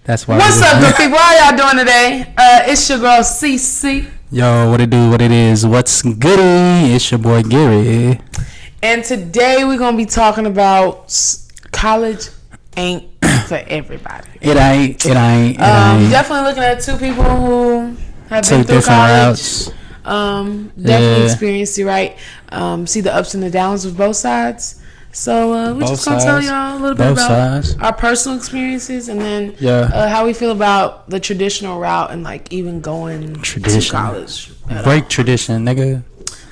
That's why. What's up, good people? How y'all doing today? It's your girl CC. Yo, what it do? What it is? What's goody? It's your boy Gary. And today we're gonna be talking about college ain't for everybody. It ain't. Definitely looking at two people who have been through college. Definitely experienced it, right? See the ups and the downs of both sides. So we're just going to tell y'all a little bit about our personal experiences and then how we feel about the traditional route and like even going to college. Break tradition, nigga.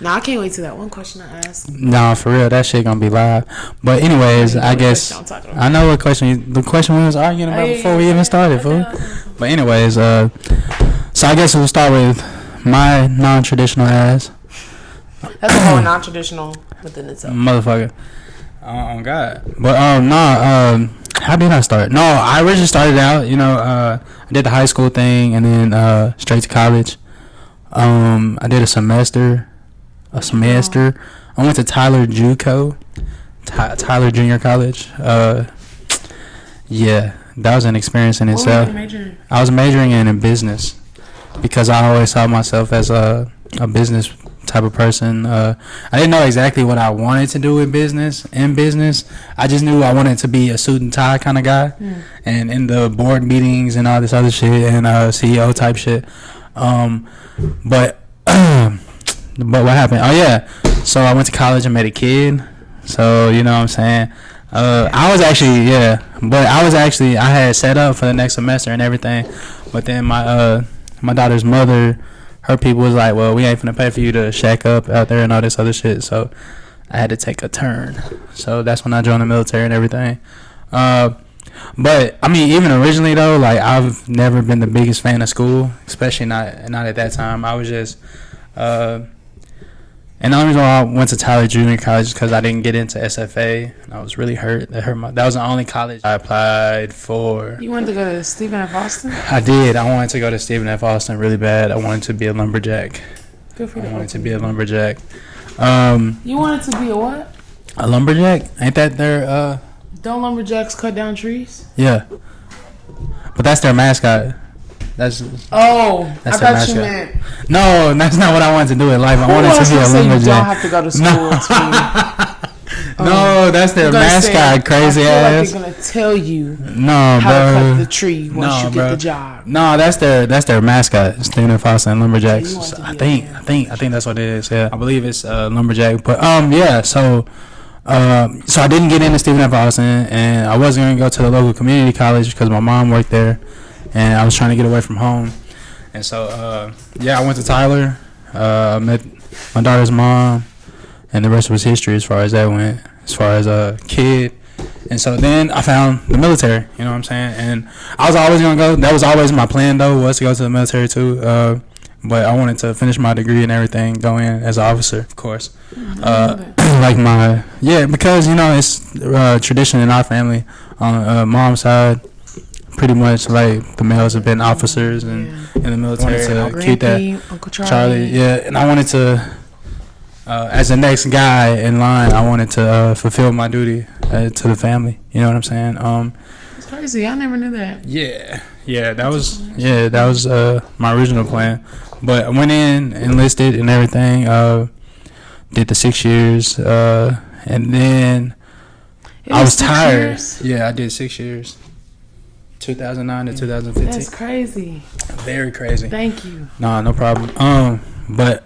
Nah, I can't wait to that one question I asked. Nah, for real, that shit gonna be live. But anyways, I guess I know what question the question we was arguing about before we even started, fool. But anyways, so I guess we'll start with my non-traditional ass. That's a whole non-traditional within itself. Motherfucker. Oh God. But how did I start? No, I originally started out, I did the high school thing and then straight to college. I did a semester. I went to Tyler JUCO, Tyler Junior College. Yeah, that was an experience in itself. What were you majoring? I was majoring in business because I always saw myself as a business type of person. I didn't know exactly what I wanted to do in business. I just knew I wanted to be a suit and tie kind of guy. And in the board meetings and all this other shit and CEO type shit. But what happened? Oh yeah, so I went to college and met a kid. So you know what I'm saying. I had set up for the next semester and everything, but then my daughter's mother, her people was like, well, we ain't finna pay for you to shack up out there and all this other shit. So I had to take a turn. So that's when I joined the military and everything. But I mean, even originally though, like I've never been the biggest fan of school, especially not at that time. I was just, and the only reason why I went to Tyler Junior College is because I didn't get into SFA. And I was really hurt. That was the only college I applied for. You wanted to go to Stephen F. Austin? I did. I wanted to go to Stephen F. Austin really bad. I wanted to be a lumberjack. Good for you. I wanted to be a lumberjack. You wanted to be a what? A lumberjack? Ain't that their Don't lumberjacks cut down trees? Yeah. But that's their mascot. That's I thought mascot. you meant. No, that's not what I wanted to do in life. I wanted to be a lumberjack. You don't have to go to school no, that's their mascot, crazy ass. Like they're gonna tell you how to cut the tree once you get the job. No, that's their mascot, Stephen F. Austin Lumberjacks. I think that's what it is. Yeah, I believe it's lumberjack. But yeah, so I didn't get into Stephen F. Austin, and I wasn't gonna go to the local community college because my mom worked there, and I was trying to get away from home. And so I went to Tyler. I met my daughter's mom, and the rest was history as far as that went, as far as a kid. And so then I found the military, you know what I'm saying? And I was always going to go. That was always my plan, though, was to go to the military, too. But I wanted to finish my degree and everything, go in as an officer, of course. Because, it's tradition in our family. On mom's side, pretty much, like, the males have been officers and in the military to keep that. Uncle Charlie. Yeah, and I wanted to... as the next guy in line, I wanted to fulfill my duty to the family. You know what I'm saying? It's crazy. I never knew that. Yeah, that was my original plan. But I went in, enlisted, and everything. Did the 6 years, and then I was tired. Years? Yeah, I did 6 years. 2009 to 2015. That's crazy. Very crazy. Thank you. No problem. But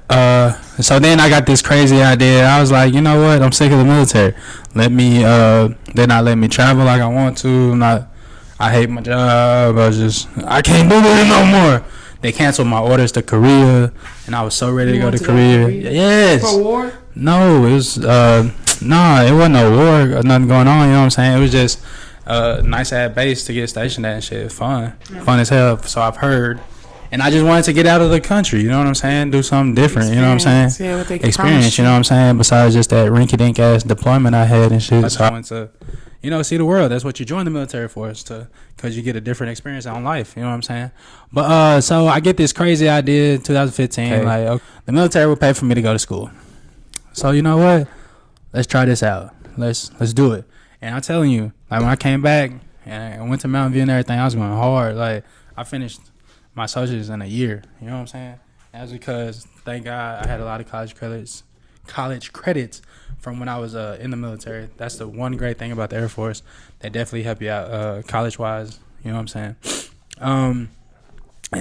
so then I got this crazy idea. I was like, you know what? I'm sick of the military. They're not letting me travel like I want to. I hate my job. I can't do it no more. They canceled my orders to Korea, and I was so ready to go to Korea. Yes. For war? No, it was it wasn't no war or nothing going on. You know what I'm saying? It was just nice ass base to get stationed at and shit. It was fun as hell. So I've heard. And I just wanted to get out of the country, you know what I'm saying? Do something different, you know what I'm saying? Yeah, Experience, you know what I'm saying? Besides just that rinky-dink ass deployment I had and shit. So I wanted to, see the world. That's what you join the military for, is because you get a different experience on life, you know what I'm saying? But so I get this crazy idea in 2015, the military will pay for me to go to school. So you know what? Let's try this out. Let's do it. And I'm telling you, like when I came back and I went to Mountain View and everything. I was going hard. Like, I finished my associates in a year. You know what I'm saying? That's because, thank God, I had a lot of college credits from when I was in the military. That's the one great thing about the Air Force. They definitely help you out college-wise. You know what I'm saying? And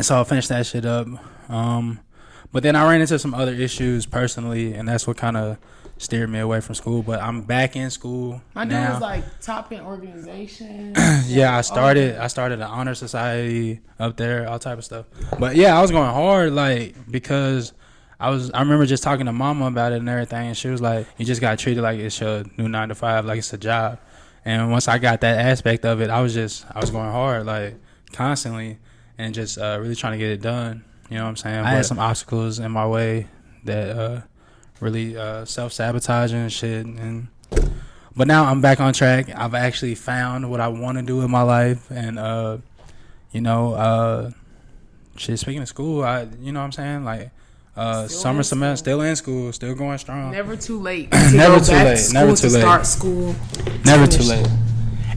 so I finished that shit up. But then I ran into some other issues personally, and that's what kind of steered me away from school. But I'm back in school My now. dude was like top in organization. Yeah, I started an honor society up there, all type of stuff. But yeah, I was going hard, like, because I remember just talking to mama about it and everything, and she was like, you just got treated like it's your new 9 to 5, like it's a job. And once I got that aspect of it, I was going hard, like, constantly, and just really trying to get it done. You know what I'm saying? I had some obstacles in my way that really self-sabotaging and shit. But now I'm back on track. I've actually found what I want to do in my life. And, speaking of school, you know what I'm saying? Like, summer semester, still in school, still going strong. Never too late. Never too late. Never too late. Start school. Never too late.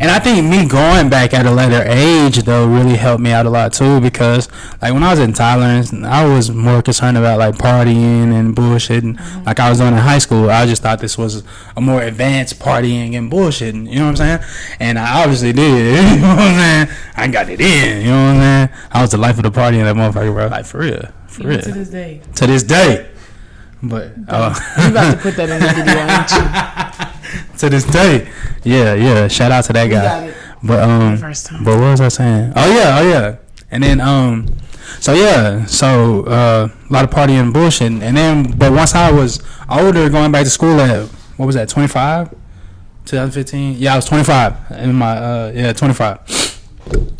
And I think me going back at a later age, though, really helped me out a lot, too, because, like, when I was in Thailand, I was more concerned about, like, partying and bullshitting. Like I was doing in high school. I just thought this was a more advanced partying and bullshitting, you know what I'm saying? And I obviously did, you know what I'm saying? I got it in, you know what I'm saying? I was the life of the party in that motherfucker, bro. Like, for real. Even to this day. To this day. But, you about to put that in the video, aren't you? To this day. Yeah. Shout out to that guy. But first time. But what was I saying? Oh yeah. And then a lot of partying and bullshit. And then but once I was older, going back to school at what was that, 25? 2015? Yeah, I was 25 in my 25.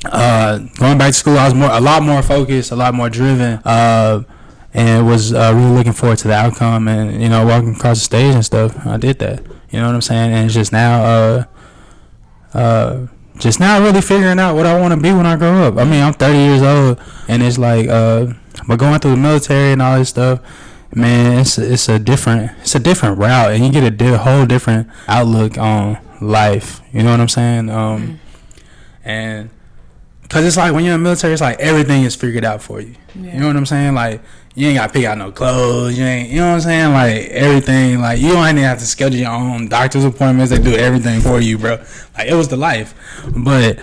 Going back to school, I was a lot more focused, a lot more driven. And was really looking forward to the outcome, and walking across the stage and stuff. I did that. You know what I'm saying? And it's just now really figuring out what I want to be when I grow up. I mean, I'm 30 years old, and it's like, but going through the military and all this stuff, man, it's a different route, and you get a whole different outlook on life. You know what I'm saying? And because it's like when you're in the military, it's like everything is figured out for you. Yeah. You know what I'm saying? Like, you ain't got to pick out no clothes. You know what I'm saying? Like, everything. Like, you don't even have to schedule your own doctor's appointments. They do everything for you, bro. Like, it was the life. But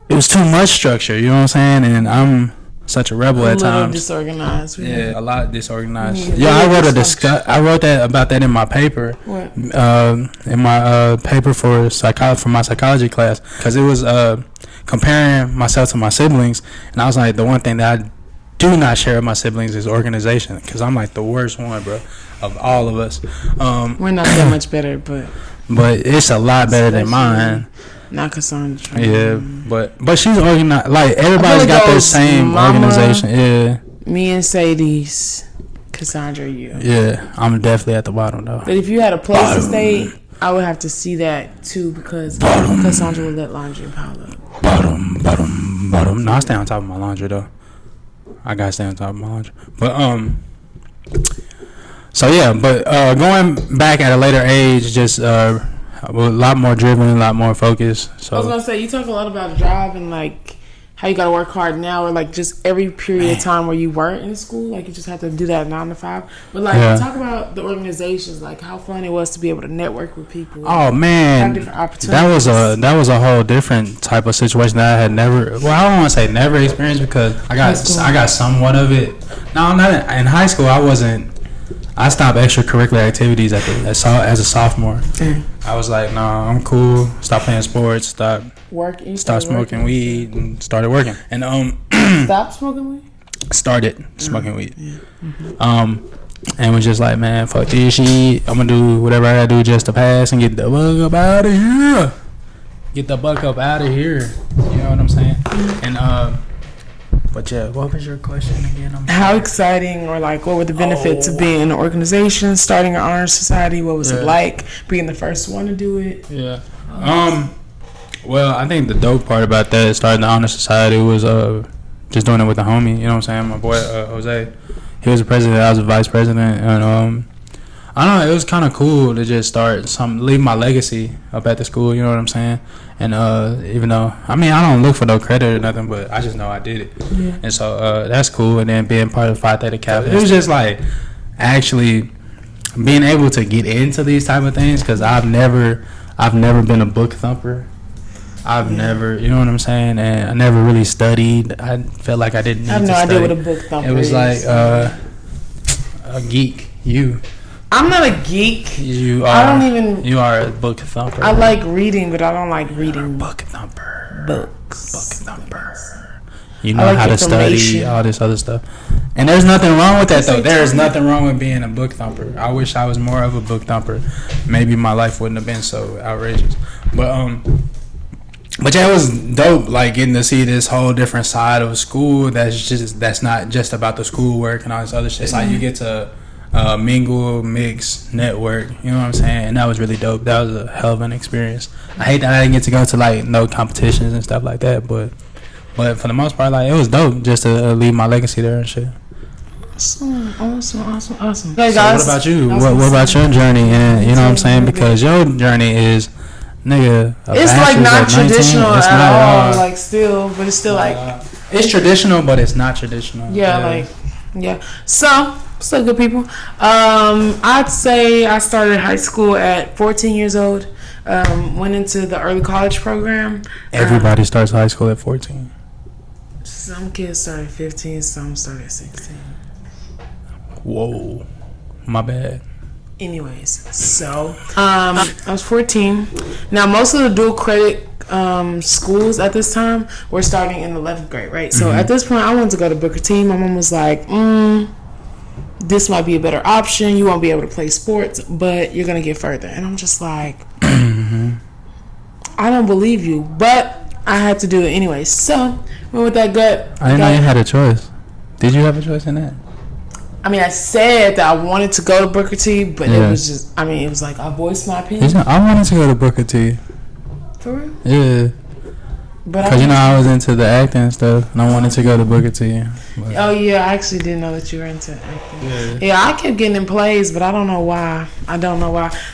it was too much structure. You know what I'm saying? And I'm such a rebel at times. A little disorganized. Yeah, a lot disorganized. Yeah, I wrote about that in my paper. What? In my paper for my psychology class. Because it was comparing myself to my siblings. And I was like, the one thing that I do not share with my siblings is organization, because I'm like the worst one, bro, of all of us. We're not that much better, but it's a lot better than mine. Not Cassandra. Yeah, but she's organized. Like, everybody's got their same organization. Yeah. Me and Sadie's, Cassandra, you. Yeah, I'm definitely at the bottom though. But if you had a place to stay, I would have to see that too, because Cassandra would let laundry pile up. Bottom. No, I stay on top of my laundry though. I gotta stay on top of my laundry. But going back at a later age, just a lot more driven, a lot more focused. So I was gonna say, you talk a lot about job and like how you gotta work hard now, or like just every period of time where you weren't in school, like you just have to do that 9 to 5. But like, talk about the organizations, like how fun it was to be able to network with people. Oh man, different opportunities. That was a whole different type of situation that I had never. Well, I don't want to say never experienced, because I got somewhat of it. No, not in high school. I stopped extracurricular activities as a sophomore. I was like, nah, I'm cool. Stop playing sports. Stop smoking weed, and started working. And stop smoking weed. Started smoking weed. Yeah. Mm-hmm. And was just like, man, fuck this shit. I'm gonna do whatever I gotta do just to pass and get the buck up out of here. Get the buck up out of here. You know what I'm saying? And but yeah, what was your question again? How exciting, or like, what were the benefits of being in an organization, starting an honor society? What was it like being the first one to do it? Yeah. Well, I think the dope part about that, starting the honor society, was just doing it with a homie. You know what I'm saying? My boy Jose, he was the president. I was the vice president, and I don't know. It was kind of cool to just leave my legacy up at the school. You know what I'm saying? And even though I don't look for no credit or nothing, but I just know I did it. Yeah. And so that's cool. And then being part of Phi Theta Kappa, it was just like actually being able to get into these type of things, because I've never been a book thumper. I've never, you know what I'm saying, and I never really studied. I felt like I didn't need to study. I have no idea what a book thumper is. It was like a geek. I'm not a geek. You are. You are a book thumper. I like reading, but I don't like reading book thumper. Books. Book thumper. You know how to study, all this other stuff. And there's nothing wrong with that, though. There is nothing wrong with being a book thumper. I wish I was more of a book thumper. Maybe my life wouldn't have been so outrageous. But yeah, it was dope, like getting to see this whole different side of school. That's not just about the schoolwork and all this other shit. It's like you get to mingle, mix, network. You know what I'm saying? And that was really dope. That was a hell of an experience. I hate that I didn't get to go to like no competitions and stuff like that, but for the most part, like it was dope just to leave my legacy there and shit. Awesome. Hey guys, so what about you? What about your journey? And you know what I'm saying? Because your journey is, nigga, it's like not traditional at all. Like still, but it's still like it's traditional, but it's not traditional. Yeah. So good people. I'd say I started high school at 14 years old. Went into the early college program. Everybody starts high school at 14. Some kids start at 15. Some start at 16. Whoa, my bad. Anyways, so I was 14. Now most of the dual credit schools at this time were starting in 11th grade, right? So at this point, I wanted to go to Booker T. My mom was like, this might be a better option. You won't be able to play sports, but you're gonna get further. And I'm just like, I don't believe you, but I had to do it anyway. So went with that gut. I didn't know you had a choice. Did you have a choice in that? I mean, I said that I wanted to go to Booker T, but it was just, it was like I voiced my opinion. I wanted to go to Booker T. For real? Yeah. Because, I was into the acting and stuff, and I wanted to go to Booker T. Oh, yeah, I actually didn't know that you were into acting. Yeah, I kept getting in plays, but I don't know why.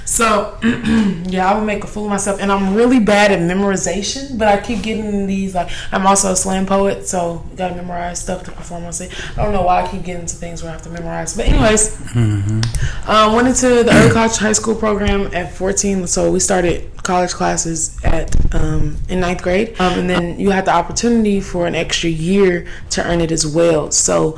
So, I would make a fool of myself, and I'm really bad at memorization, but I keep getting in these, like, I'm also a slam poet, so you gotta memorize stuff to perform on stage. I don't know why I keep getting into things where I have to memorize. But anyways, went into the early college high school program at 14, so we started college classes in ninth grade, and then you had the opportunity for an extra year to earn it as well. So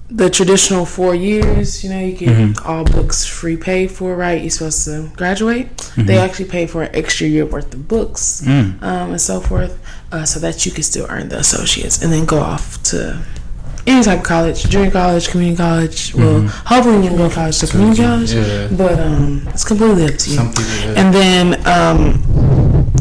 the traditional 4 years, you get all books free paid for, right? You're supposed to graduate. They actually pay for an extra year worth of books and so forth, so that you can still earn the associates and then go off to any type of college, junior college, community college. Well, hopefully you can go to college to community college, but it's completely up to you. And then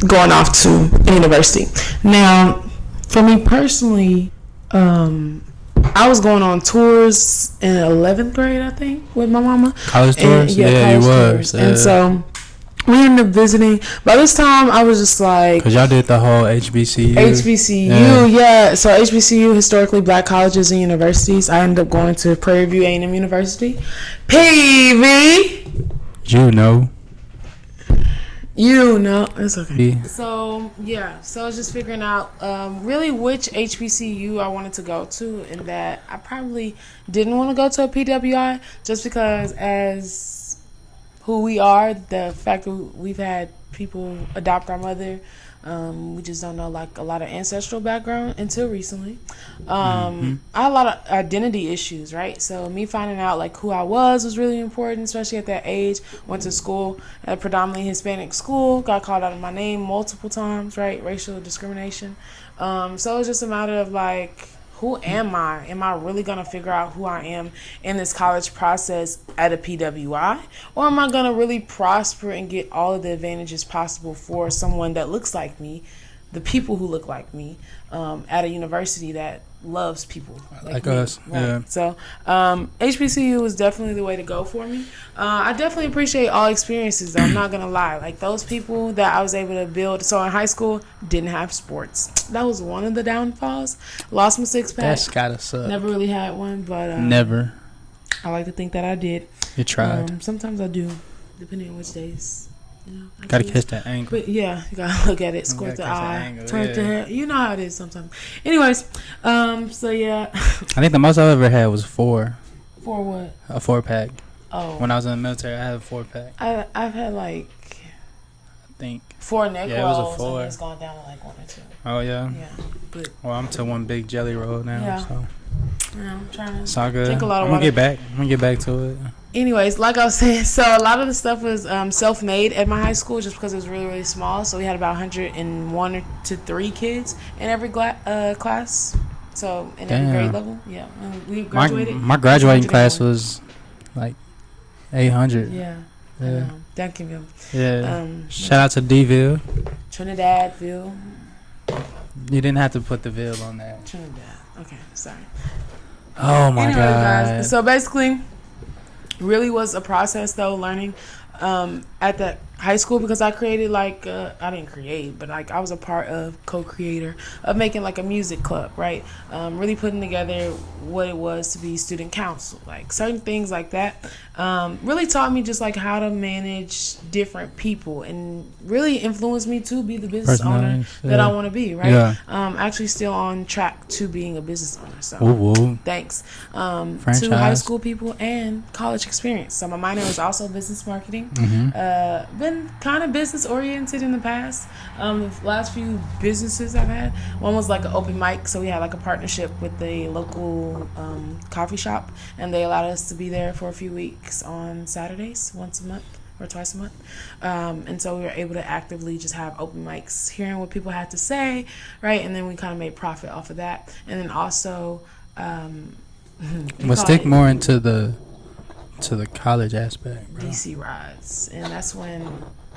going off to university. Now, for me personally, I was going on tours in 11th grade, I think, with my mama. College tours? Yeah, you was. And so we ended up visiting. By this time, I was just like... Because y'all did the whole HBCU. HBCU, yeah. So HBCU, historically black colleges and universities. I ended up going to Prairie View A&M University. PV! You know. It's okay. So, So I was just figuring out really which HBCU I wanted to go to, and that I probably didn't want to go to a PWI just because as who we are, the fact that we've had people adopt our mother, we just don't know like a lot of ancestral background until recently. I had a lot of identity issues, right? So me finding out like who I was really important, especially at that age. Went to school at a predominantly Hispanic school, got called out of my name multiple times, right? Racial discrimination. So it was just a matter of like, who am I? Am I really going to figure out who I am in this college process at a PWI? Or am I going to really prosper and get all of the advantages possible for someone that looks like me, the people who look like me, at a university that loves people like me, us? Right? Yeah. So HBCU was definitely the way to go for me. I definitely appreciate all experiences, though. I'm not gonna lie, like those people that I was able to build. So in high school, didn't have sports. That was one of the downfalls. Lost my six pack. That's gotta suck. Never really had one, but never. I like to think that I did. You tried. Sometimes I do, depending on which days Gotta catch that angle. But yeah, you gotta look at it, squirt the eye, turn the hair. You know how it is sometimes. Anyways, so yeah. I think the most I ever had was 4. 4 what? A 4-pack. Oh. When I was in the military, I had a 4-pack. I've had like. I think 4 neck rolls. Yeah, it was a 4. And it's gone down to like 1 or 2. Oh yeah. Yeah. But. Well, I'm to 1 big jelly roll now. Yeah. So. Yeah, I'm trying to it's all good. drink a lot of I'm water. I'm gonna get back to it. Anyways, like I was saying, so a lot of the stuff was self-made at my high school just because it was really, really small. So we had about 101 to 3 kids in every class. So in every grade level, yeah. And we graduated. My graduating class was like 800. Yeah. Duncanville. Yeah. Shout out to D-ville. Trinidadville. You didn't have to put the ville on that. Trinidad. Okay, sorry. Oh my God. Guys, so basically, really was a process though, learning at that high school, because I created like I didn't create, but like I was a part of co-creator of making like a music club, right? Really putting together what it was to be student council, like certain things like that. Really taught me just like how to manage different people, and really influenced me to be the business owner that I want to be, right? Yeah. Actually still on track to being a business owner. So ooh. Thanks to high school people and college experience. So my minor is also business marketing. Mm-hmm. Been kind of business oriented in the past. The last few businesses I've had, one was like an open mic, so we had like a partnership with a local coffee shop, and they allowed us to be there for a few weeks on Saturdays, once a month or twice a month, and so we were able to actively just have open mics, hearing what people had to say, right? And then we kind of made profit off of that. And then also we'll stick more into the college aspect, bro. DC rides, and that's when,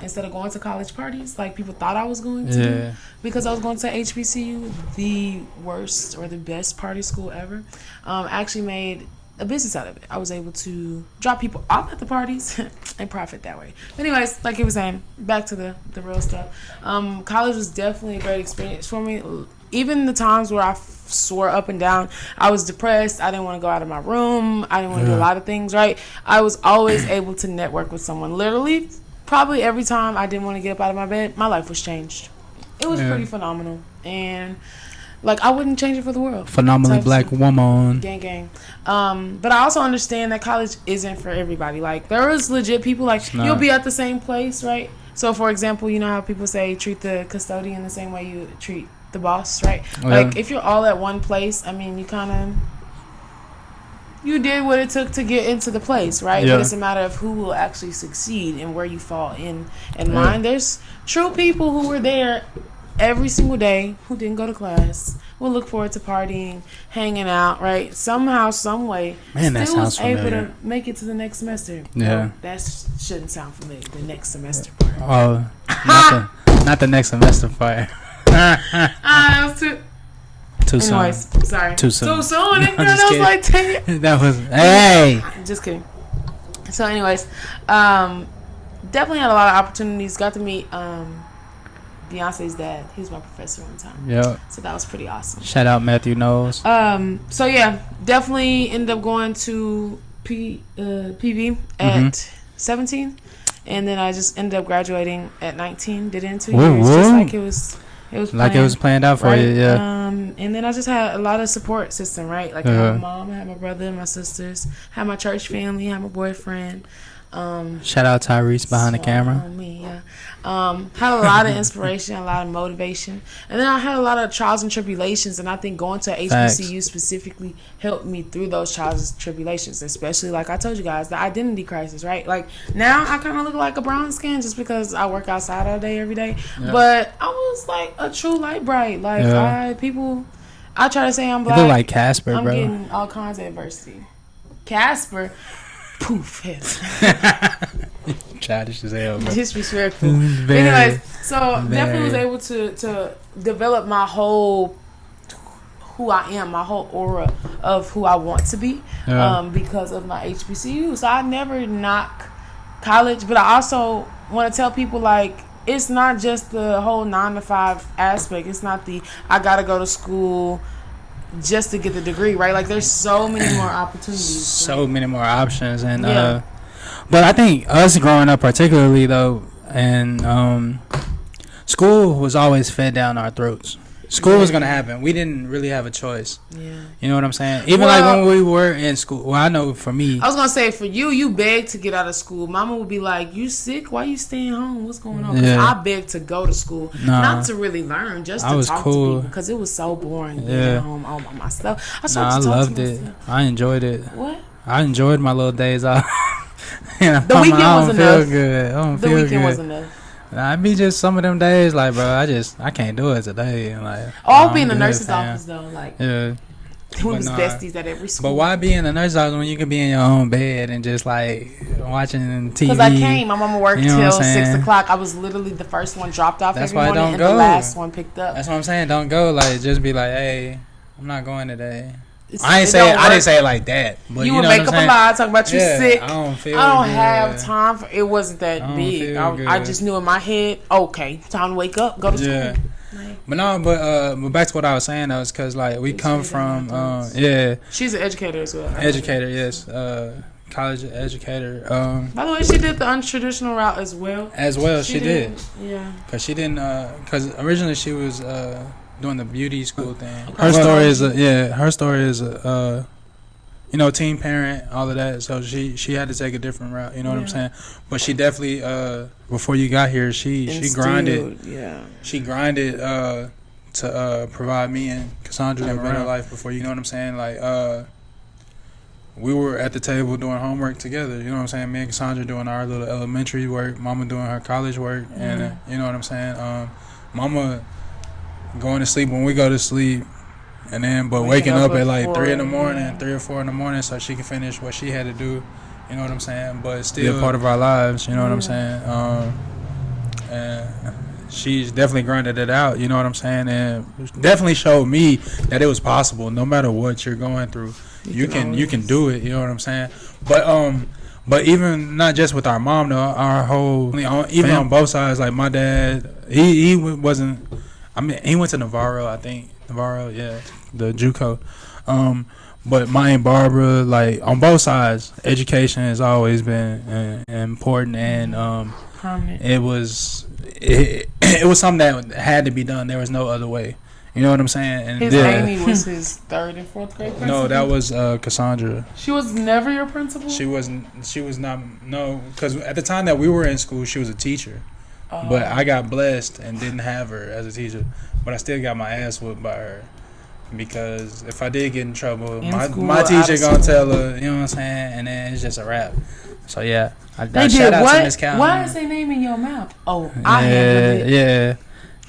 instead of going to college parties like people thought I was going to, because I was going to HBCU, the worst or the best party school ever, I actually made a business out of it. I was able to drop people off at the parties and profit that way. But anyways, like you were saying, back to the real stuff. College was definitely a great experience for me. Even the times where I swore up and down, I was depressed, I didn't want to go out of my room, I didn't want to do a lot of things, right? I was always able to network with someone. Literally, probably every time I didn't want to get up out of my bed, my life was changed. It was pretty phenomenal. And like, I wouldn't change it for the world. Phenomenally black woman. Gang. But I also understand that college isn't for everybody. Like, there is legit people, like, you'll be at the same place, right? So, for example, you know how people say treat the custodian the same way you treat the boss, right? Like, if you're all at one place, I mean, you did what it took to get into the place, right? But it's a matter of who will actually succeed and where you fall in line. There's true people who were there every single day, who didn't go to class, will look forward to partying, hanging out, right? Somehow, some way, still was able to make it to the next semester. Yeah. That shouldn't sound familiar. The next semester part. Not the next semester part. That was too soon. Sorry. Too soon. Too soon. That was like 10 years. That was, hey. Just kidding. So anyways, definitely had a lot of opportunities. Got to meet Beyonce's dad. He was my professor one time. Yeah. So that was pretty awesome. Shout out Matthew Knowles. So yeah, definitely ended up going to PV at 17. And then I just ended up graduating at 19. Did it in 2 years. Just like it was like it was planned out for you, yeah. And then I just had a lot of support system, right? Like I had my mom, I had my brother, my sisters, had my church family, had my boyfriend. Shout out Tyrese behind the camera. Me, yeah. Had a lot of inspiration, a lot of motivation, and then I had a lot of trials and tribulations. And I think going to HBCU specifically helped me through those trials and tribulations, especially like I told you guys, the identity crisis, right? Like now I kind of look like a brown skin just because I work outside all day every day, but I was like a true light bright. Like I try to say I'm black. You look like Casper, I'm bro. getting all kinds of adversity. Casper. Poof, head. Childish as hell, bro. Disrespectful. Anyways, so definitely was able to develop my whole who I am, my whole aura of who I want to be, because of my HBCU. So I never knock college, but I also want to tell people, like, it's not just the whole 9 to 5 aspect. It's not the I gotta go to school just to get the degree, right? Like, there's so many more opportunities, so many more options. And but I think us growing up particularly, though, and school was always fed down our throats. School was gonna happen. We didn't really have a choice. Yeah. You know what I'm saying? Even like when we were in school. Well, I know for me. I was gonna say for you begged to get out of school. Mama would be like, "You sick? Why you staying home? What's going on?" Yeah. I begged to go to school, not to really learn, just to talk to people because it was so boring being at home all by myself. I loved it. I enjoyed it. What? I enjoyed my little days off. The weekend was enough. Good. The weekend was enough. I'd be just some of them days like, bro, I can't do it today. Like, I'll be in the nurse's office though, like, yeah. We was besties at every school. But why be in the nurse's office when you can be in your own bed and just like watching TV? Because I came, my mama worked till 6 o'clock. I was literally the first one dropped off every morning and the last one picked up. That's what I'm saying. Don't go. Like, just be like, hey, I'm not going today. I didn't say it like that. But you would make up a lie, talk about you sick. I don't have time for it. Wasn't that big. I just knew in my head, okay, time to wake up, go to school. But back to what I was saying though, is because like we come from she's an educator as well. Educator, yes, college educator. By the way, she did the untraditional route as well. She did. Yeah. Because she didn't. Because originally she was doing the beauty school thing. Her story is teen parent, all of that. So she had to take a different route. You know what I'm saying? But she definitely before you got here, she grinded. Yeah. She grinded to provide me and Cassandra a better life. Before, you know what I'm saying? Like we were at the table doing homework together. You know what I'm saying? Me and Cassandra doing our little elementary work. Mama doing her college work, and you know what I'm saying? Mama going to sleep when we go to sleep, and then waking up at like 3 in the morning, 3 or 4 in the morning, so she can finish what she had to do. You know what I'm saying? But it's still part of our lives. You know what I'm saying? And she's definitely grinded it out. You know what I'm saying? And definitely showed me that it was possible. No matter what you're going through, you can do it. You know what I'm saying? But even not just with our mom though, our whole even on both sides. Like my dad, he wasn't. I mean, he went to Navarro, I think. Navarro, yeah, the JUCO. But my Aunt Barbara, like on both sides, education has always been important, and prominent. It was something that had to be done. There was no other way. You know what I'm saying? And his Amy was his 3rd and 4th grade principal? No, that was Cassandra. She was never your principal? She was not. No, because at the time that we were in school, she was a teacher. But I got blessed and didn't have her as a teacher. But I still got my ass whooped by her. Because if I did get in trouble, my teacher gonna tell her, you know what I'm saying? And then it's just a wrap. So yeah. I shout out to Miss Calhoun. Why is their name in your mouth? Oh, I handled it. Yeah.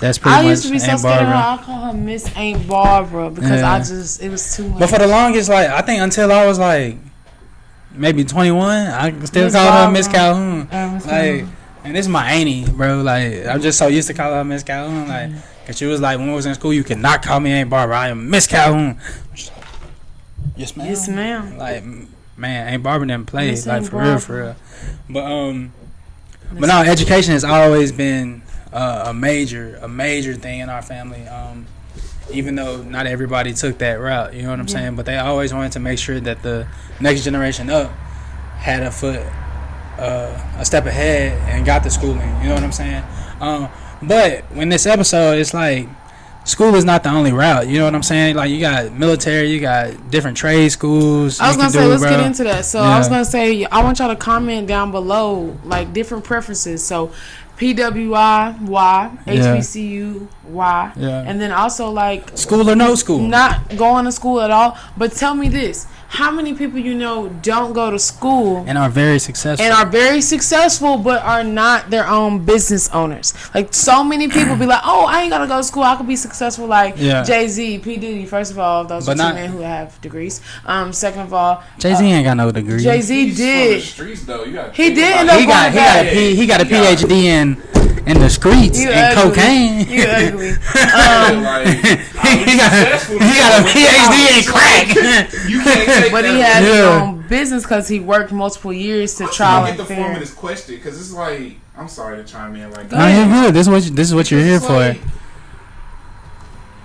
That's pretty much I used to be so scared of her. I call her Miss Aunt Barbara because it was too much. But for the longest, like, I think until I was like maybe 21, I still call her Miss Calhoun. And this is my auntie, bro. Like, I'm just so used to calling her Miss Calhoun. Like, cause she was like, when we was in school, you cannot call me Aunt Barbara. I am Miss Calhoun. Yes, ma'am. Yes, ma'am. Like, man, Aunt Barbara didn't play. Like, for real. But no, education has always been a major thing in our family. Even though not everybody took that route, you know what I'm saying? But they always wanted to make sure that the next generation up had a step ahead and got the schooling. You know what I'm saying? But when this episode, it's like school is not the only route. You know what I'm saying? Like, you got military, you got different trade schools. I was gonna say, let's get into that. So I was gonna say, I want y'all to comment down below, like, different preferences. So PWI, why? HBCU, why? Yeah. And then also, like, school or no school? Not going to school at all. But tell me this. How many people you know don't go to school and are very successful but are not their own business owners? Like, so many people be like, oh, I ain't gotta go to school, I could be successful like Jay-Z, P. Diddy. First of all, those are two men who have degrees. Second of all, Jay-Z ain't got no degrees. Jay-Z did. The streets, though. He did end up he got a PhD in the streets and cocaine. You ugly. He got a PhD in crack. You can't take but he had his own business because he worked multiple years to trial and get the form of this question, because it's like, I'm sorry to chime in like that. No, you're good. This is what you're here for. Like,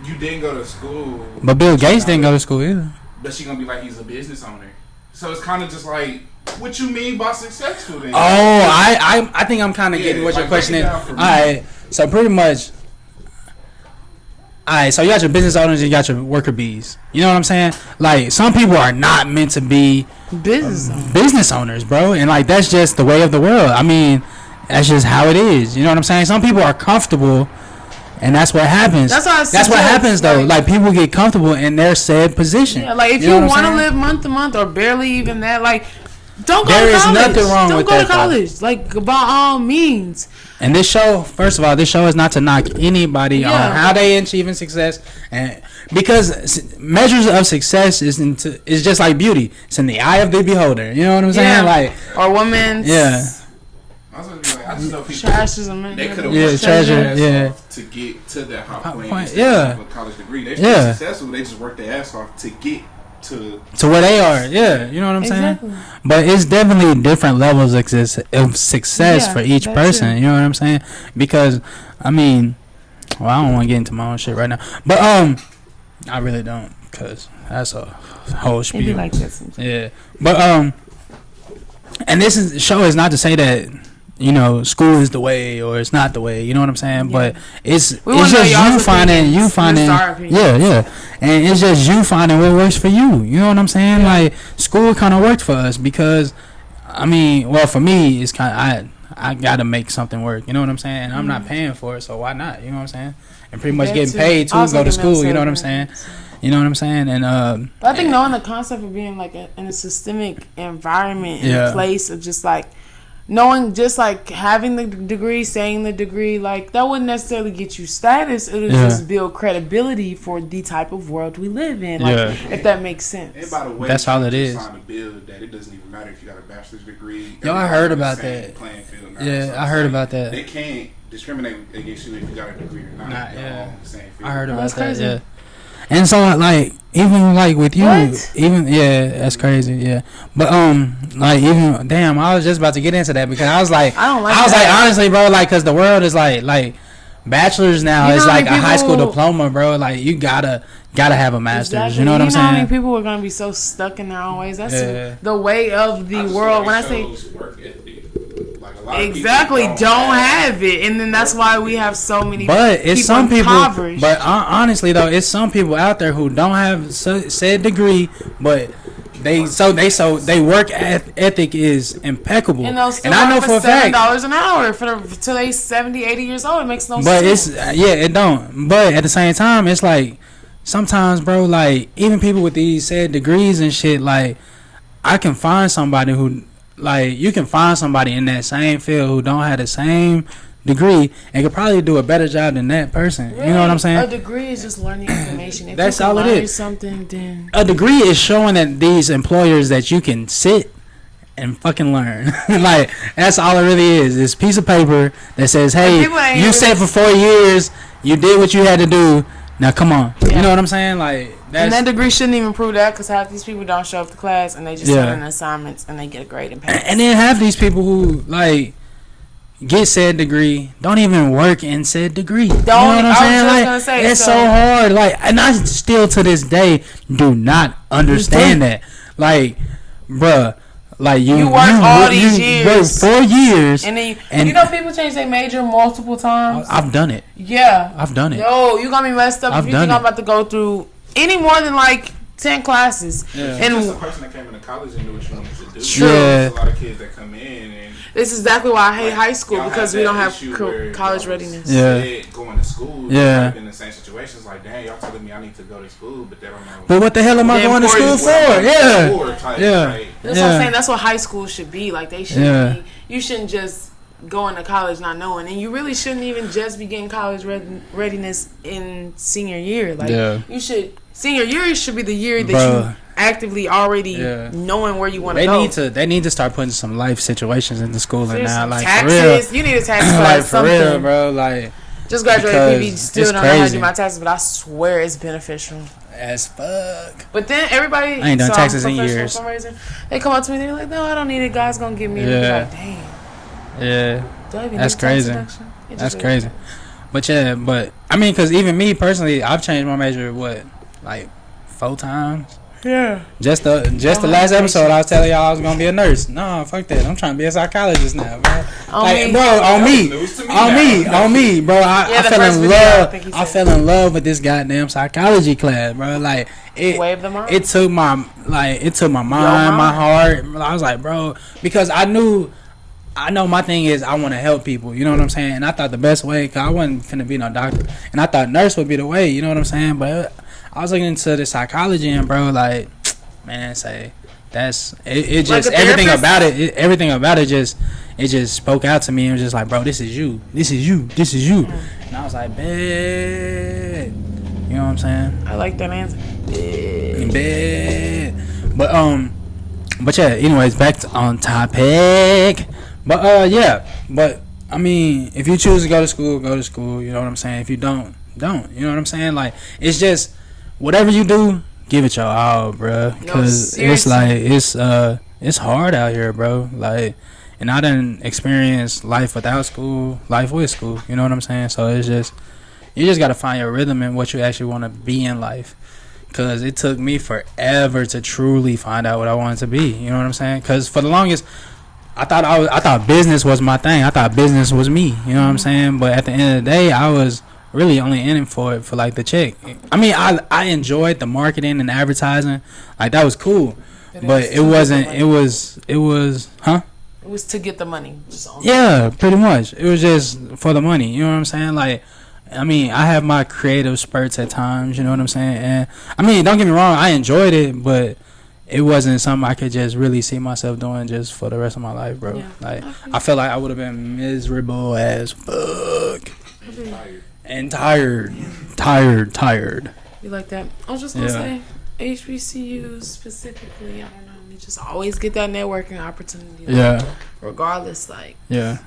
you didn't go to school, but Bill Gates didn't go to school either. But she gonna be like, he's a business owner. So it's kind of just like, what you mean by successful then? Oh, I think I'm kind of getting what your question is. All right, so pretty much. Alright, so you got your business owners and you got your worker bees. You know what I'm saying? Like, some people are not meant to be business owners, bro. And, like, that's just the way of the world. I mean, that's just how it is. You know what I'm saying? Some people are comfortable, and that's what happens. That's what happens, though. Like, people get comfortable in their said position. Yeah, like, if you want to live month to month or barely even that, like, don't go to college. There is nothing wrong with that. Don't go to college. Like, by all means. And this show, first of all, this show is not to knock anybody on how they achieving success, and because measures of success is just like beauty. It's in the eye of the beholder. You know what I'm saying? Like, or women's. Yeah. I just know people. Trash is a man. They could have worked treasure. To get to that high point. Yeah. A college degree. They're still successful. They just worked their ass off to get to where they are. Yeah, you know what I'm saying? But it's definitely different levels of success for each person. You know what I'm saying? Because I mean, well, I don't want to get into my own shit right now, but I really don't, because that's a whole spiel. It'd be like this. Yeah, but and this show is not to say that, you know, school is the way or it's not the way. You know what I'm saying? Yeah. But it's just you finding and it's just you finding what works for you. You know what I'm saying? Yeah. Like, school kind of worked for us because, I mean, well, for me, it's kind of I gotta make something work. You know what I'm saying? And I'm not paying for it, so why not? You know what I'm saying? And pretty much getting paid to go to school. You know what I'm saying? You know what I'm saying? And but I think knowing the concept of being like in a systemic environment, in a place of just like knowing, just like having the degree, saying the degree, like that wouldn't necessarily get you status. It would just build credibility for the type of world we live in. Like, if that makes sense. And by the way, that's all it is. To build that, it doesn't even matter if you got a bachelor's degree. Yo, I heard about that. Yeah, I heard about that. They can't discriminate against you if you got a degree or not. I heard about that. Yeah. And so, like, even like with you, that's crazy. Yeah, but like, even I was just about to get into that because I was like, honestly, bro, like, cause the world is like bachelor's now is like a high school diploma, bro. Like, you gotta have a master's. Exactly. You know what I'm saying? How many people are gonna be so stuck in their own ways? That's the way of the world. When I say exactly, don't have it, and then that's why we have so many. But it's some people. But honestly, though, it's some people out there who don't have said degree, but they work ethic is impeccable. And I know for a fact $7 an hour till they 70, 80 years old. It makes no sense. But it's it don't. But at the same time, it's like sometimes, bro, like, even people with these said degrees and shit, like, I can find somebody who. Like, you can find somebody in that same field who don't have the same degree and could probably do a better job than that person. Really? You know what I'm saying? A degree is just learning information. If that's you can all it is. Something, then a degree is showing that these employers that you can sit and fucking learn. Like, that's all it really is. It's a piece of paper that says, hey, you sat for 4 years, you did what you had to do, now come on. You know what I'm saying? Like, and that degree shouldn't even prove that, because half these people don't show up to class and they just send in assignments and they get a grade and pass. And then half these people who, like, get said degree don't even work in said degree. You know what I'm saying? Like, it's so hard. Like, and I still to this day do not understand that. Like, bruh. Like, you work all these years. Work 4 years. And then you know, people change their major multiple times. I've done it. Yeah. I've done it. Yo, you got me messed up if you think I'm about to go through any more than like 10 classes. Yeah. And just a person that came into college and knew what you wanted to do. True. There's a lot of kids that come in and this is exactly why I hate high school, because we don't have college readiness. Going to school. In the same situations, like, dang, y'all telling me I need to go to school, but they don't know. But what the hell am I going to school for? That's what I'm saying. That's what high school should be. Like, they should be. You shouldn't just go into college not knowing, and you really shouldn't even just be getting college readiness in senior year. Like, you should. Senior year should be the year that you actively already knowing where you want to go. They need to start putting some life situations into school and now, like, taxes. For real. You need a tax class. Like, for real, bro. Like, just graduated PV, still don't know how to do my taxes, but I swear it's beneficial as fuck. But then everybody, I ain't done taxes in years. For some reason, they come up to me, they're like, "No, I don't need it. God's gonna give me it." Like, damn. Yeah. That's crazy. That's crazy. But I mean, because even me personally, I've changed my major like 4 times. Yeah. Just the last episode, I was telling y'all I was gonna be a nurse. No, fuck that. I'm trying to be a psychologist now, bro. On me, bro. I fell in love with this goddamn psychology class, bro. Like it took my mind, my heart. I was like, bro, because I know my thing is I want to help people. You know what I'm saying? And I thought the best way, cause I wasn't finna be no doctor, and I thought nurse would be the way. You know what I'm saying? But I was looking into the psychology, and bro, like, man, that's it. Just like everything about it just spoke out to me. And was just like, bro, this is you. And I was like, bet. You know what I'm saying? I like that answer. Bet. But yeah. Anyways, on topic. But yeah. But I mean, if you choose to go to school, go to school. You know what I'm saying? If you don't. You know what I'm saying? Like, it's just whatever you do, give it your all, bro. Because it's like it's hard out here, bro. Like, and I didn't experience life without school, life with school. You know what I'm saying? So it's just you just gotta find your rhythm and what you actually want to be in life. Because it took me forever to truly find out what I wanted to be. You know what I'm saying? Because for the longest, I thought business was my thing. I thought business was me. You know what I'm saying? But at the end of the day, I was really only in it for like the check. I mean, I enjoyed the marketing and advertising. Like, that was cool. But it wasn't. It was. Huh? It was to get the money. Yeah, pretty much. It was just for the money. You know what I'm saying? Like, I mean, I have my creative spurts at times. You know what I'm saying? And I mean, don't get me wrong. I enjoyed it, but it wasn't something I could just really see myself doing just for the rest of my life, bro. Yeah. Like, I felt like I would have been miserable as fuck. And tired. You like that? I was just gonna say, HBCUs specifically, I don't know, you just always get that networking opportunity. Like, regardless, like, it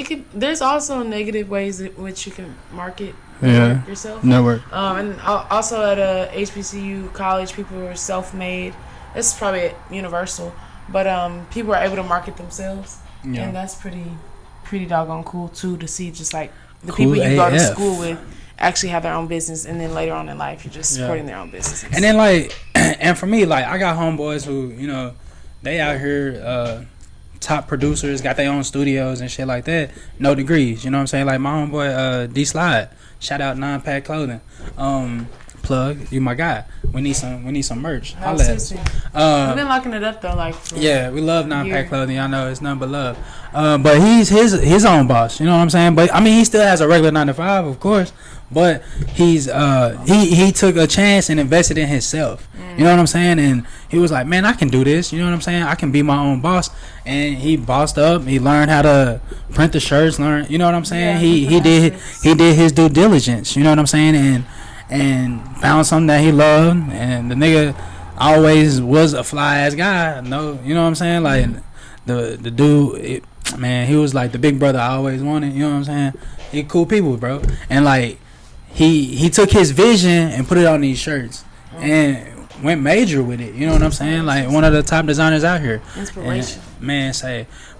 could. There's also negative ways in which you can market yourself. Network. And also at a HBCU college, people are self-made. This is probably universal, but people are able to market themselves, and that's pretty doggone cool too, to see just like the people you go to school with actually have their own business, and then later on in life you're just supporting their own business. And then like, and for me, like, I got homeboys who, you know, they out here top producers, got their own studios and shit like that, no degrees. You know what I'm saying? Like my homeboy D Slide, shout out 9-Pack Clothing. Plug, you my guy. We need some merch. We've been locking it up though, like, we love 9-Pack Clothing. I know it's nothing but love. But he's his own boss. You know what I'm saying? But I mean, he still has a regular 9-to-5, of course. But he's he took a chance and invested in himself. You know what I'm saying? And he was like, man, I can do this. You know what I'm saying? I can be my own boss. And he bossed up. He learned how to print the shirts. You know what I'm saying? He did his due diligence. You know what I'm saying? And found something that he loved, and the nigga always was a fly ass guy. No, you know what I'm saying? Like the dude, man, he was like the big brother I always wanted. You know what I'm saying? He cool people, bro. And like he took his vision and put it on these shirts and went major with it. You know what I'm saying? Like one of the top designers out here. Inspiration. And, man,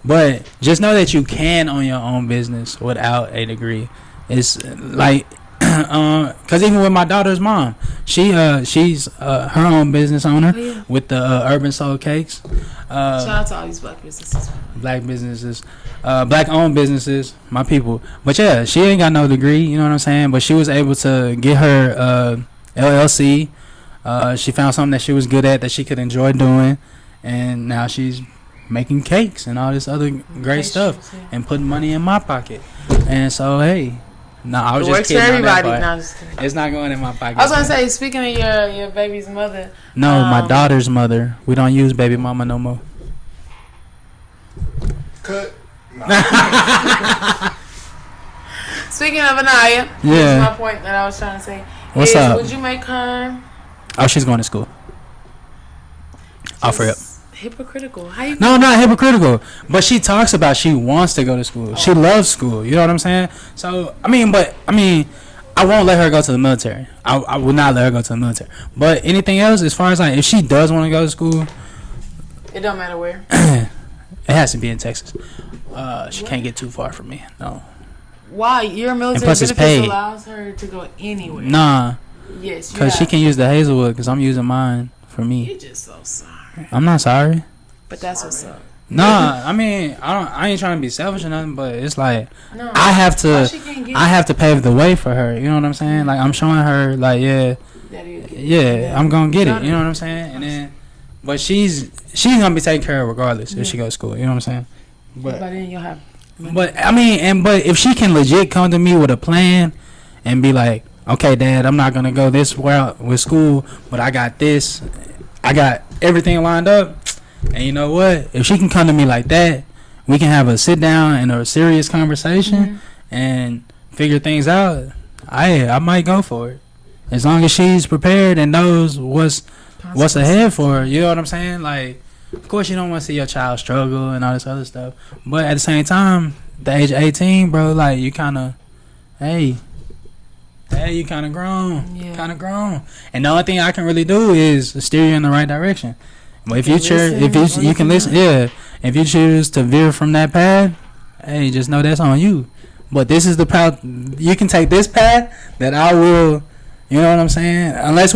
but just know that you can own your own business without a degree. It's like. Cause even with my daughter's mom, she's her own business owner with the Urban Soul Cakes. Shout out to all these black businesses. Black owned businesses, my people. But yeah, she ain't got no degree, you know what I'm saying? But she was able to get her LLC. She found something that she was good at, that she could enjoy doing, and now she's making cakes and all this other great stuff and putting money in my pocket. And so hey. No, I was just kidding. It works for everybody. No, just kidding. It's not going in my pocket. I was gonna say, speaking of your baby's mother. No, my daughter's mother. We don't use baby mama no more. Cut. Speaking of Anaya, here's my point that I was trying to say. What's up? Would you make her? Oh, she's going to school. Offer up. Hypocritical. How you? No, not hypocritical. But she talks about she wants to go to school. She loves school. You know what I'm saying? So I mean, I won't let her go to the military. I will not let her go to the military. But anything else, as far as like, if she does want to go to school, it don't matter where. It has to be in Texas. She can't get too far from me. No. Why? Your military benefits allows her to go anywhere. Nah. Yes. Because she can use the Hazelwood. Because I'm using mine. for me. You're just so sorry. I'm not sorry. But that's what's up. Nah, I mean, I ain't trying to be selfish or nothing, but it's like No, I have to pave the way for her. You know what I'm saying? Like I'm showing her, like I'm gonna get it. You know what I'm saying? And then, but she's gonna be taken care of regardless if she goes to school. You know what I'm saying? But then you'll have. But I mean, but if she can legit come to me with a plan and be like, okay, Dad, I'm not gonna go this route with school, but I got this, I got everything lined up. And you know what? If she can come to me like that, we can have a sit down and a serious conversation and figure things out. I might go for it, as long as she's prepared and knows what's ahead for her. You know what I'm saying? Like, of course, you don't want to see your child struggle and all this other stuff, but at the same time, the age of 18, bro, like you kind of, you kind of grown, and the only thing I can really do is steer you in the right direction. But if you can listen, if you choose to veer from that path, hey, just know that's on you. But this is the path. You can take this path that I will. You know what I'm saying? Unless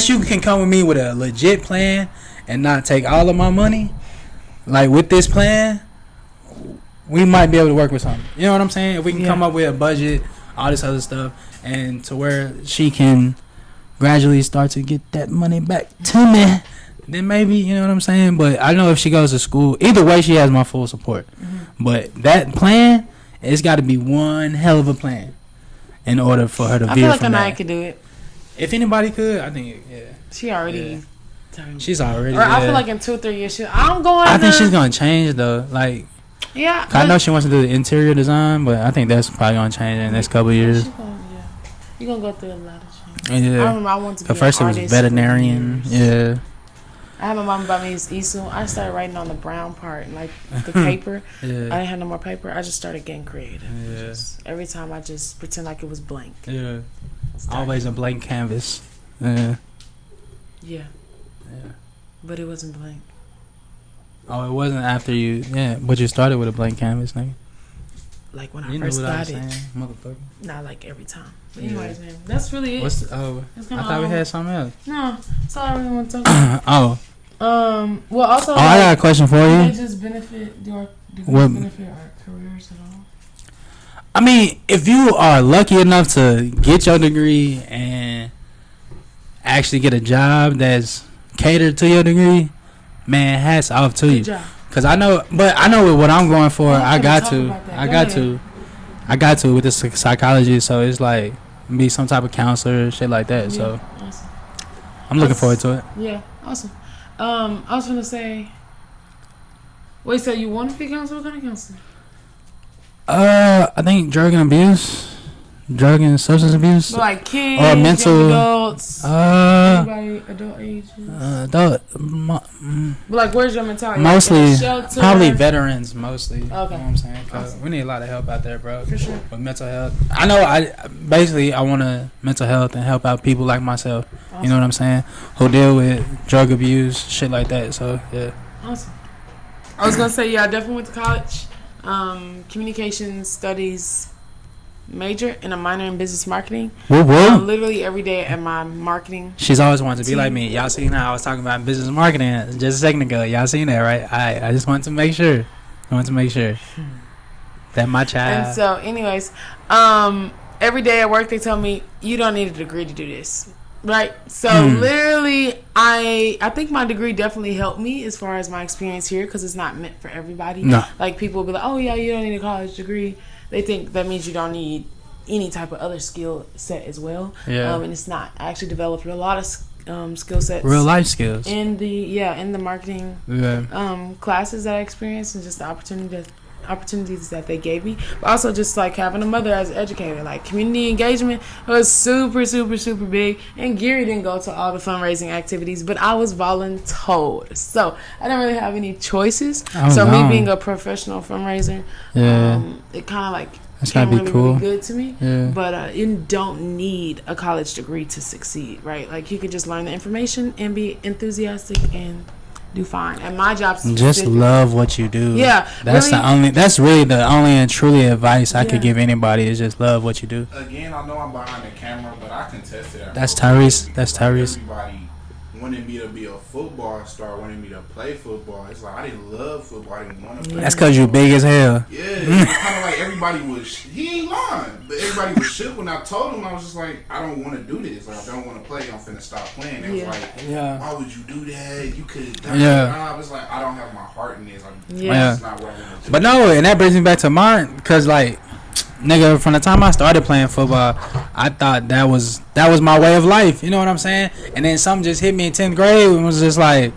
you can come with me with a legit plan and not take all of my money, like with this plan, we might be able to work with something. You know what I'm saying? If we can come up with a budget, all this other stuff, and to where she can gradually start to get that money back to me. Then maybe, you know what I'm saying? But I know if she goes to school, either way, she has my full support. But that plan, it's got to be one hell of a plan in order for her to veer from that. I feel like Anaya could do it. If anybody could, I think, She already... She's already... Or I feel like in 2 or 3 years, I think she's going to change, though. Like... Yeah. I know she wants to do the interior design, but I think that's probably going to change in the next couple of years. You're going to go through a lot of change. Yeah. I remember I wanted to be first an it was artist. Veterinarian. Yeah. I had my mom buy me this easel. I started writing on the brown part, like the paper. I didn't have no more paper. I just started getting creative. Every time I just pretend like it was blank. Always a blank canvas. Yeah. But it wasn't blank. Oh, it wasn't after you. Yeah, but you started with a blank canvas, nigga. Like when I first got it. Motherfucker. Not like every time. But anyways, man, that's really it. I thought we had something else. No, that's all I really want to talk about. Well, also. I got a question for you. Do they just benefit our careers at all? I mean, if you are lucky enough to get your degree and actually get a job that's catered to your degree, man, hats off to you. Cause I know with what I'm going for, I got to with the psychology. So it's like be some type of counselor, shit like that. So awesome. I'm looking forward to it. Yeah, awesome. I was gonna say, wait, so you want to be a counselor? What kind of counselor? I think drug and substance abuse, but like kids, or mental adults, everybody, adult ages. But like, where's your mentality? Mostly, like probably veterans. Mostly, okay. You know what I'm saying? Cause we need a lot of help out there, bro. For sure. With mental health, I know. I want to mental health and help out people like myself. Awesome. You know what I'm saying? Who deal with drug abuse, shit like that. So yeah. Awesome. I was gonna say I definitely went to college, communications studies major and a minor in business marketing. Literally every day at my marketing. She's always wanted to be like me. Y'all seen how I was talking about business marketing just a second ago. Y'all seen that, right? I just wanted to make sure. That my child. And so, anyways, every day at work they tell me you don't need a degree to do this, right? So literally, I think my degree definitely helped me as far as my experience here because it's not meant for everybody. No. Like people will be like, oh yeah, you don't need a college degree. They think that means you don't need any type of other skill set as well. Yeah. And it's not. I actually developed a lot of skill sets. Real life skills. In the marketing classes that I experienced and just the opportunities that they gave me. But also just like having a mother as an educator. Like community engagement was super, super, super big. And Gary didn't go to all the fundraising activities, but I was voluntold. So I didn't really have any choices. Me being a professional fundraiser, it kind of like it's gotta be really, cool. really good to me. Yeah. But you don't need a college degree to succeed, right? Like you could just learn the information and be enthusiastic and do fine. And my job just love what you do. Yeah. That's really the only and truly advice I could give anybody is just love what you do. Again, I know I'm behind the camera, but I can test it. That's Tyrese. Everybody wanted me to be a football star, wanted me to play football. It's like I didn't love football. I didn't want to play. That's because you big as hell. Yeah, it's kind of like everybody was. He ain't lying, but everybody was shook when I told him. I was just like, I don't want to do this. Like, I don't want to play. I'm finna stop playing. It was like, why would you do that? You could. I was like, I don't have my heart in this. Like, that's not what I want to do. But no, and that brings me back to mine, because like, nigga, from the time I started playing football, I thought that was my way of life. You know what I'm saying? And then something just hit me in 10th grade and was just like,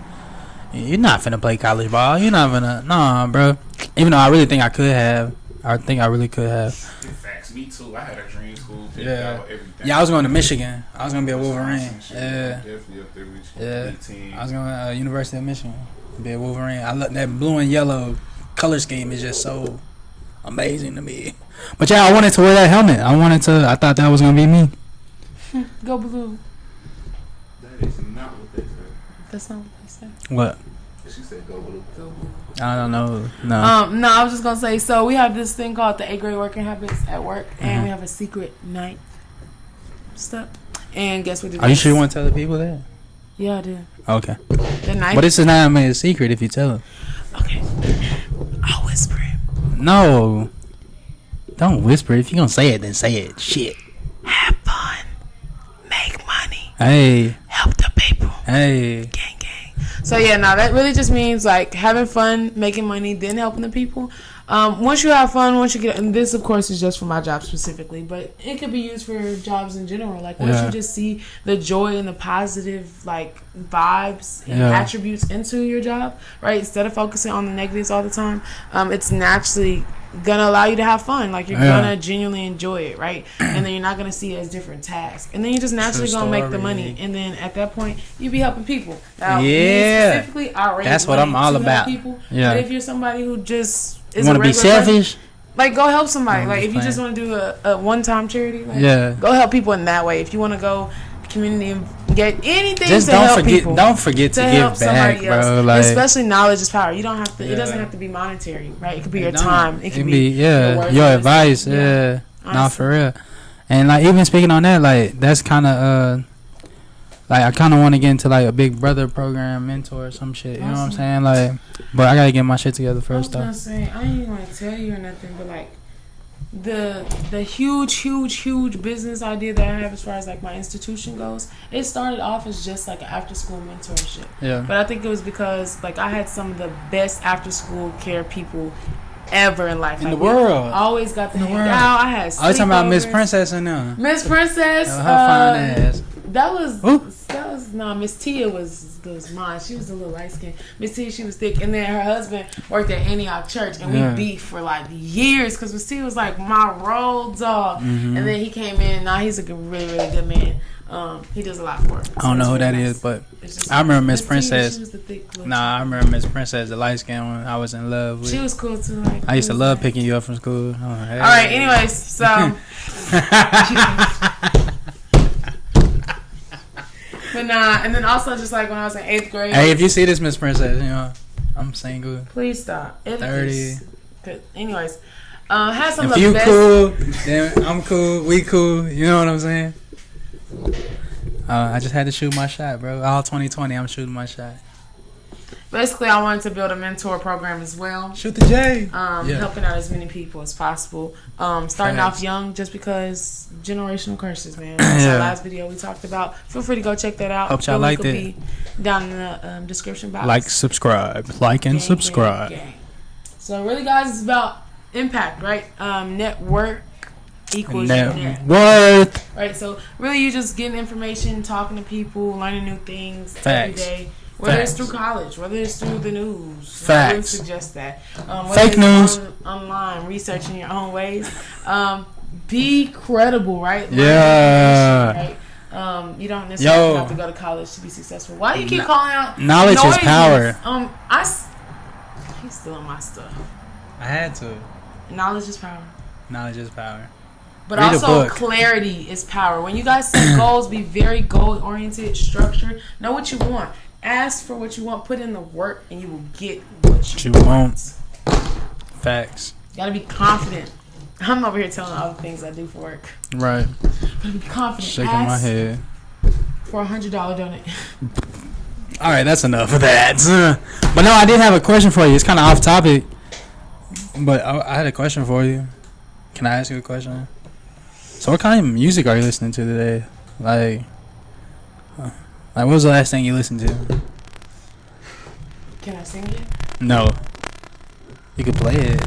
you're not finna play college ball. You're not finna, nah, bro. Even though I really think I could have. I think I really could have. Facts, me too. I had a dream school. Everything. Yeah, I was going to Michigan. I was gonna be a Wolverine. Yeah. Definitely up there with you. Yeah. I was going to University of Michigan. Be a Wolverine. I love that blue and yellow color scheme is just so amazing to me. But yeah, I wanted to wear that helmet. I thought that was gonna be me. Go blue. That is not what they said. That's not what they said. What? She said go blue. Go blue. I don't know. No. No, I was just gonna say. So we have this thing called the 8th grade working habits at work, and we have a secret 9th step. And guess what? Are you sure you want to tell the people that? Yeah, I do. Okay. The 9th. But this is not a secret if you tell them. Okay. I'll whisper it. No. Don't whisper. If you're gonna say it, then say it. Shit. Have fun. Make money. Hey. Help the people. Hey. Gang. So yeah, now that really just means like having fun, making money, then helping the people. Once you have fun, once you get, and this of course is just for my job specifically, but it could be used for jobs in general. Like once you just see the joy and the positive like vibes and attributes into your job, right? Instead of focusing on the negatives all the time, it's naturally gonna allow you to have fun. Like you're gonna genuinely enjoy it, right? And then you're not gonna see it as different tasks, and then you're just naturally gonna make the money, and then at that point you be helping people. Now, specifically, I already that's what I'm all about. People, but if you're somebody who just is want to be selfish, like go help somebody. Like if you just want to do a one-time charity, like, go help people in that way. If you want to go community and get anything just to help people, don't forget to give back, bro. Like, especially knowledge is power. You don't have to. It doesn't have to be monetary, right? It could be your time. It could be your advice. Yeah, not for real. And like even speaking on that, like that's kind of like I kind of want to get into like a Big Brother program, mentor or some shit. You know what I'm saying? Like, but I gotta get my shit together first. I was gonna say I ain't even gonna tell you or nothing, but like the huge business idea that I have as far as like my institution goes, it started off as just like an after school mentorship. Yeah. But I think it was because like I had some of the best after school care people ever in life. In the world. Always got to hang out. I had I was talking about Miss Princess and them. Miss Princess. Her fine ass. That was Miss Tia was mine. She was a little light skinned. Miss Tia, she was thick, and then her husband worked at Antioch Church, and we beefed for like years because Miss Tia was like my road dog, and then he came in. Now he's a really good man. He does a lot for us. I don't know who that is, but I remember Miss Princess. She was the thick I remember Miss Princess, the light skin one. I was in love with. She was cool too. Like, I used to love picking you up from school. Oh, hey. All right. Anyways, so. But nah, and then also just like when I was in 8th grade. Hey, if you see this, Miss Princess, you know I'm single. Please stop. 30. Anyways, had some if of the you best. Cool, then I'm cool. We cool. You know what I'm saying? I just had to shoot my shot, bro. All 2020, I'm shooting my shot. Basically, I wanted to build a mentor program as well. Shoot the J. Helping out as many people as possible. Starting off young, just because generational curses, man. That's our last video we talked about. Feel free to go check that out. Hope y'all liked it. Be down in the description box. Like, subscribe. Like and subscribe. Gang. So really, guys, it's about impact, right? Network equals net worth. Right. So really, you just getting information, talking to people, learning new things every day. Whether it's through college, whether it's through the news. Facts. I would suggest that. Fake news. Online, researching your own ways. Be credible, right? Yeah. Right? You don't necessarily have to go to college to be successful. Why do you keep calling out knowledge is power. He's stealing my stuff. I had to. Knowledge is power. Knowledge is power. But read also clarity is power. When you guys set goals, be very goal-oriented, structured. Know what you want. Ask for what you want. Put in the work, and you will get what you want. Facts. You gotta be confident. I'm over here telling all the things I do for work. Right. Gotta be confident. Shaking my head. For $100 donate. All right, that's enough of that. But no, I did have a question for you. It's kind of off topic, but I had a question for you. Can I ask you a question? So, what kind of music are you listening to today? Like what was the last thing you listened to? Can I sing it? No. You can play it.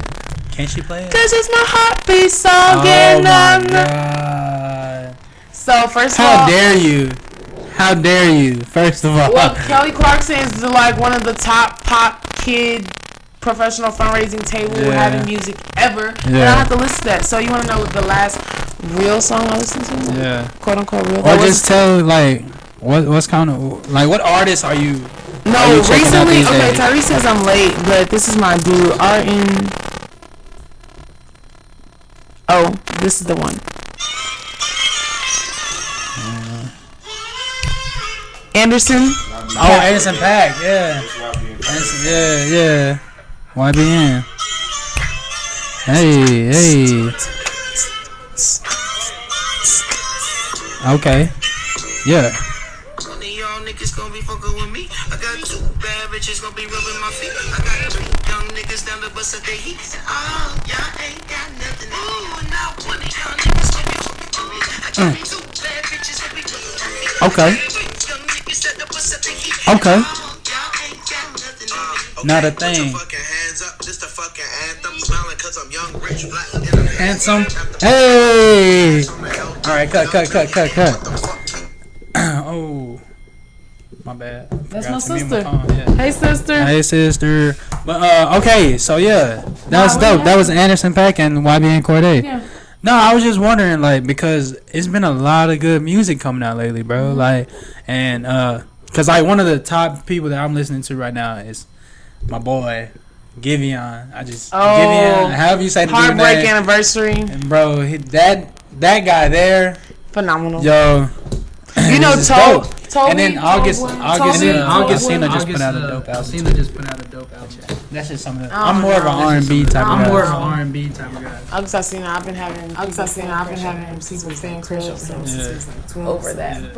Can't she play it? Cause it's my heartbeat song. Oh my god. So first of all, how dare you? How dare you? First of all, well, Kelly Clarkson is like one of the top pop kid professional fundraising table having music ever. Yeah. And I have to listen to that. So you want to know the last real song I listened to? Yeah. Quote unquote real. Or just tell like what's kind of like what artists are you? No, are you recently. Okay, Tyrese says I'm late, but this is my dude. Oh, this is the one. Anderson. Oh, Anderson .Paak, yeah. Anderson, yeah. YBN. Hey. Okay. Yeah. Y'all niggas gonna be fucking with me. I got 2 bad bitches gonna be rubbing my feet. I got 2 young niggas down the bus at the heat. Oh, y'all ain't got nothing. Ooh, now 20 young niggas gonna be fucking with me. I got 2 bad bitches gonna be fucking with me. Okay. Okay. Not a thing. Handsome. Hey. All right, cut. Oh, my bad. That's my sister. Hey, sister. Hey, sister. But okay, so yeah, that's dope. That was Anderson .Paak and YBN Cordae. Yeah. No, I was just wondering, like, because it's been a lot of good music coming out lately, bro. Mm-hmm. Like, and cause like one of the top people that I'm listening to right now is my boy Giveon. Giveon. However you say the Heartbreak name. Anniversary. And bro, that guy there, phenomenal. Yo, you know, Toby. And then Augustina just put out a dope album. That's just something. I'm more of an R&B type of guy. Augustina, I've been having him since we staying in crib, so over that.